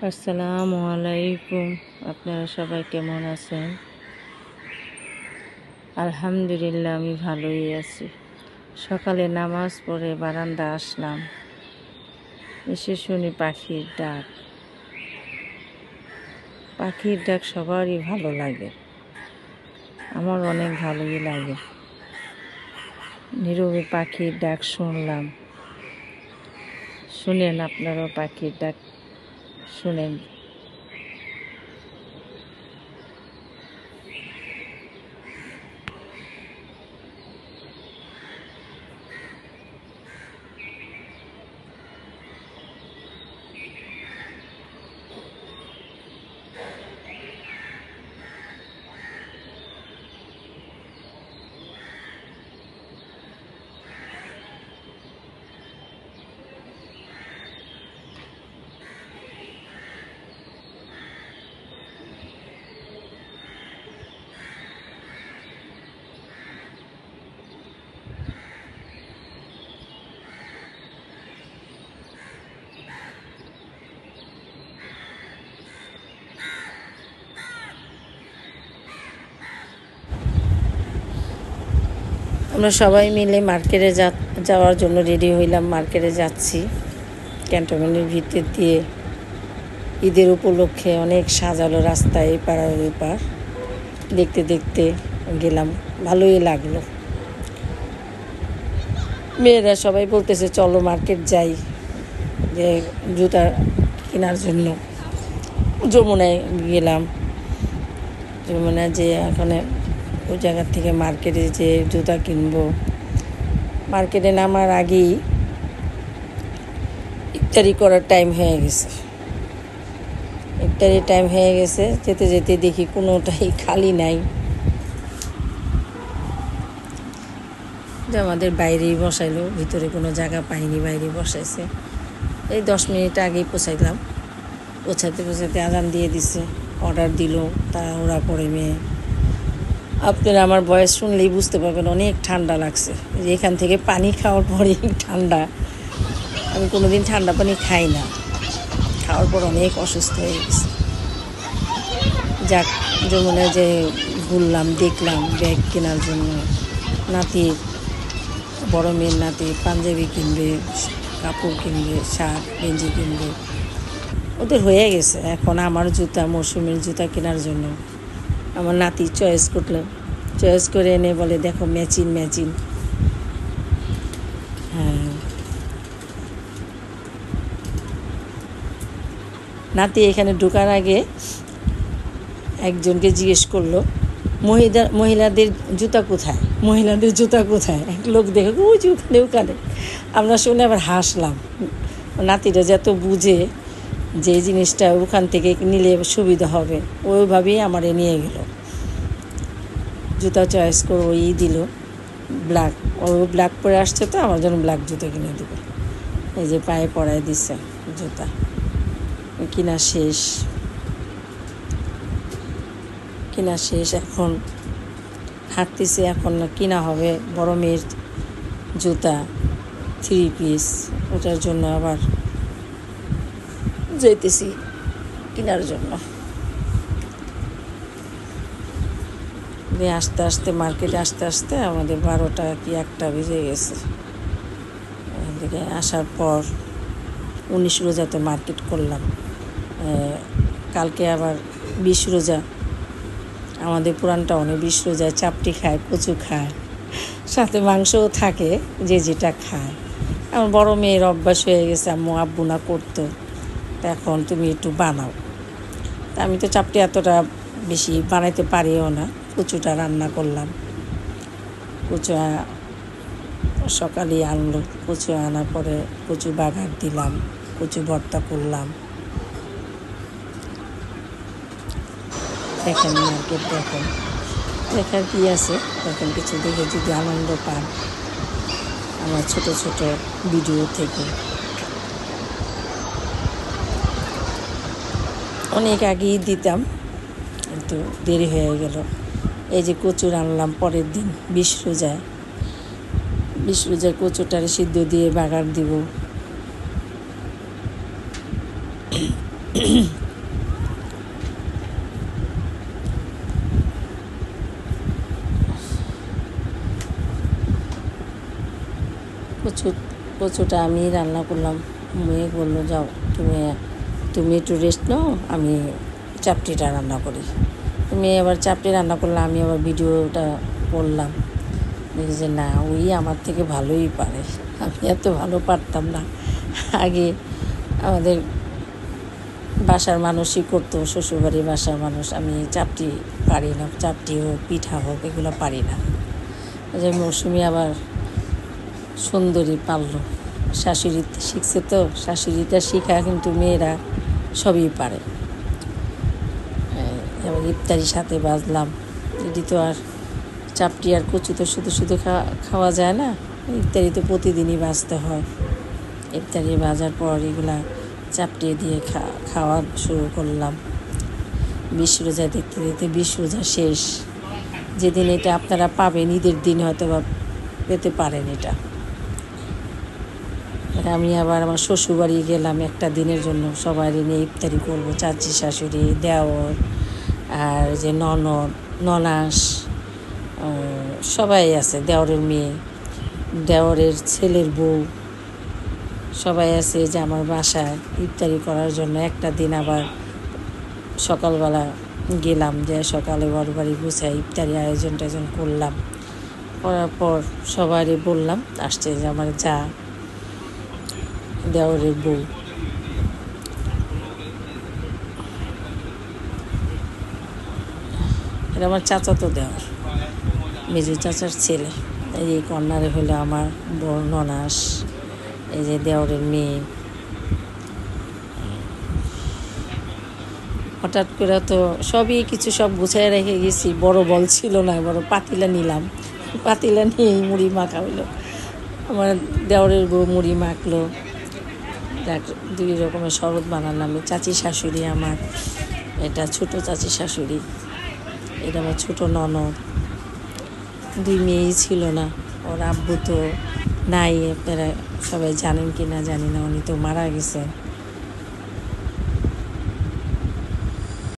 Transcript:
আসসালামু আলাইকুম। আপনারা সবাই কেমন আছেন? আলহামদুলিল্লাহ, আমি ভালোই আছি। সকালে নামাজ পড়ে বারান্দা আসলাম, এসে শুনি পাখির ডাক। পাখির ডাক সবারই ভালো লাগে, আমার অনেক ভালোই লাগে। নীরবে পাখির ডাক শুনলাম। শুনেন, আপনারাও পাখির ডাক শুনেন। আমরা সবাই মিলে মার্কেটে যাওয়ার জন্য রেডি হইলাম। মার্কেটে যাচ্ছি ক্যান্টনমেন্টের ভিতর দিয়ে। ঈদের উপলক্ষে অনেক সাজালো রাস্তা, এপার আর ওপার। দেখতে দেখতে গেলাম, ভালোই লাগলো। মেয়েরা সবাই বলতেছে চলো মার্কেট যাই, যে জুতা কেনার জন্য। যমুনায় গেলাম। যমুনায় যে এখানে ওই জায়গার থেকে মার্কেটে যে জুতা কিনবো। মার্কেটে নামার আগেই ইফতারি করার টাইম হয়ে গেছে। ইফতারির টাইম হয়ে গেছে, যেতে যেতে দেখি কোনোটাই খালি নাই। যে আমাদের বাইরেই বসাইলো, ভিতরে কোনো জায়গা পাইনি, বাইরে বসাইছে। এই 10 মিনিট আগেই পৌঁছাইলাম। পৌঁছাতে আজান দিয়ে দিছে, অর্ডার দিল। ওরা করে মেয়ে, আপনারা আমার ভয়েস শুনলেই বুঝতে পারবেন অনেক ঠান্ডা লাগছে। এখান থেকে পানি খাওয়ার পরেই ঠান্ডা। আমি কোনোদিন ঠান্ডা পানি খাই না, খাওয়ার পর অনেক অসুস্থ হয়ে গেছে। যাক, যমুনায় যে ঘুরলাম, দেখলাম ব্যাগ কেনার জন্য। নাতির, বড় মেয়ের নাতি পাঞ্জাবি কিনবে, কাপড় কিনবে, শার্ট গেঞ্জি কিনবে। ওদের হয়ে গেছে। এখন আমার জুতা, মৌসুমের জুতা কেনার জন্য আমার নাতি চয়েস করলো। চয়েস করে এনে বলে দেখো ম্যাচিং। হ্যাঁ, নাতি এখানে ঢোকার আগে একজনকে জিজ্ঞেস করলো মহিলাদের জুতা কোথায়। এক লোক দেখে ওখানে। আমরা শুনে আবার হাসলাম। নাতিরা যত বুঝে যে জিনিসটা ওখান থেকে নিলে সুবিধা হবে, ওইভাবেই আমারে নিয়ে গেল। জুতা চয়েস করে ওই দিল ব্ল্যাক। ও ব্ল্যাক পরে আসছে, তো আমার জন্য ব্ল্যাক জুতো কিনে দেবে। এই যে পায়ে পরায় দিচ্ছে জুতা। কিনা শেষ। এখন হাঁটতেছে। এখন কিনা হবে বড় মেয়ের জুতা 3 পিস, ওটার জন্য আবার যাইতেছি কেনার জন্য। মার্কেটে আসতে আমাদের 12টা কি 1টা বেজে গেছে। এদিকে আসার পর 19 রোজাতে মার্কেট করলাম। কালকে আবার 20 রোজা। আমাদের পুরানটা অনেক 20 রোজায় চাপটি খায়, কচু খায়, সাথে মাংসও থাকে, যে যেটা খায়। আমার বড় মেয়ের অভ্যাস হয়ে গেছে, আব্বু না করতো, এখন তুমি একটু বানাও। তা আমি তো চাপটি এতটা বেশি বানাইতে পারিও না। কচুটা রান্না করলাম। কচু সকালে আনলো, কচু আনার পরে কচু বাগার দিলাম, কচু ভর্তা করলাম। দেখেন মার্কেট, দেখার কি আছে, দেখেন কিছু দেখে যদি আনন্দ পান আমার ছোট ভিডিও থেকে। অনেক আগেই দিতাম, কিন্তু দেরি হয়ে গেল। এই যে কচু আনলাম পরের দিন 20 রোজায়। 20 রোজায় কচুটারে সিদ্ধ দিয়ে বাগার দিব। কচু কচুটা আমি রান্না করলাম। মেয়ে বললো যাও তুমি একটু রেস্ট নাও, আমি চাপটিটা রান্না করি। মেয়ে আবার চাপটি রান্না করলাম, আমি আবার ভিডিওটা করলাম। দেখি যে না, ওই আমার থেকে ভালোই পারে, আমি এত ভালো পারতাম না। আগে আমাদের বাসার মানুষই করতো, শ্বশুরবাড়ির বাসার মানুষ। আমি চাপটি পারি না, চাপটি হোক পিঠা হোক এগুলো পারি না। যে মৌসুমি আবার সুন্দরী পারলো, শাশুড়ি শিখছে তো, শাশুড়িটা শিখা কিন্তু মেয়েরা সবই পারে। এবার ইফতারির সাথে বাজলাম, এটি তো আর চাপটি আর কচু তো শুধু শুধু খাওয়া যায় না, ইফতারি তো প্রতিদিনই বাজতে হয়। ইফতারি বাজার পর এগুলা চাপটি দিয়ে খাওয়া শুরু করলাম। 20 রোজা দেখতে দেখতে 20 রোজা শেষ। যেদিন এটা আপনারা পাবেন, ঈদের দিন হয়তো বা পেতে পারেন এটা। আমি আবার আমার শ্বশুরবাড়ি গেলাম একটা দিনের জন্য, সবাই নিয়ে ইফতারি করবো। চাচি, শাশুড়ি, দেওর, আর যে ননদ, ননাস, সবাই আছে, দেওরের মেয়ে, দেওরের ছেলের বউ, সবাই আছে যে আমার বাসায় ইফতারি করার জন্য। একটা দিন আবার সকালবেলা গেলাম, যে সকালে বড় বাড়ি গুছাই ইফতারি আয়োজন করলাম। করার পর সবারই বললাম, আসছে যে আমার যা, দেওরের বউ। এটা আমার চাচাতো দেওর, মেজু চাচার ছেলে। এই কন্যারে হলো আমার বড় ননাস, এই যে দেওরের মেয়ে। হঠাৎ করে তো সবই কিছু সব গুছিয়ে রেখে গেছি, বড় বল ছিল না, বড় পাতিলা নিলাম। পাতিলা নিয়ে মুড়ি মাখা হলো। আমার দেওরের বউ মুড়ি মাখলো, 2 রকমের শরবত বানালাম। চাচি শাশুড়ি আমার, এটা ছোট চাচি শাশুড়ি, এটা আমার ছোট ননদ। 2 মেয়েই ছিল না, ওর আব্বু তো নাই, আপনারা সবাই জানেন কি না জানি না, উনি তো মারা গেছেন।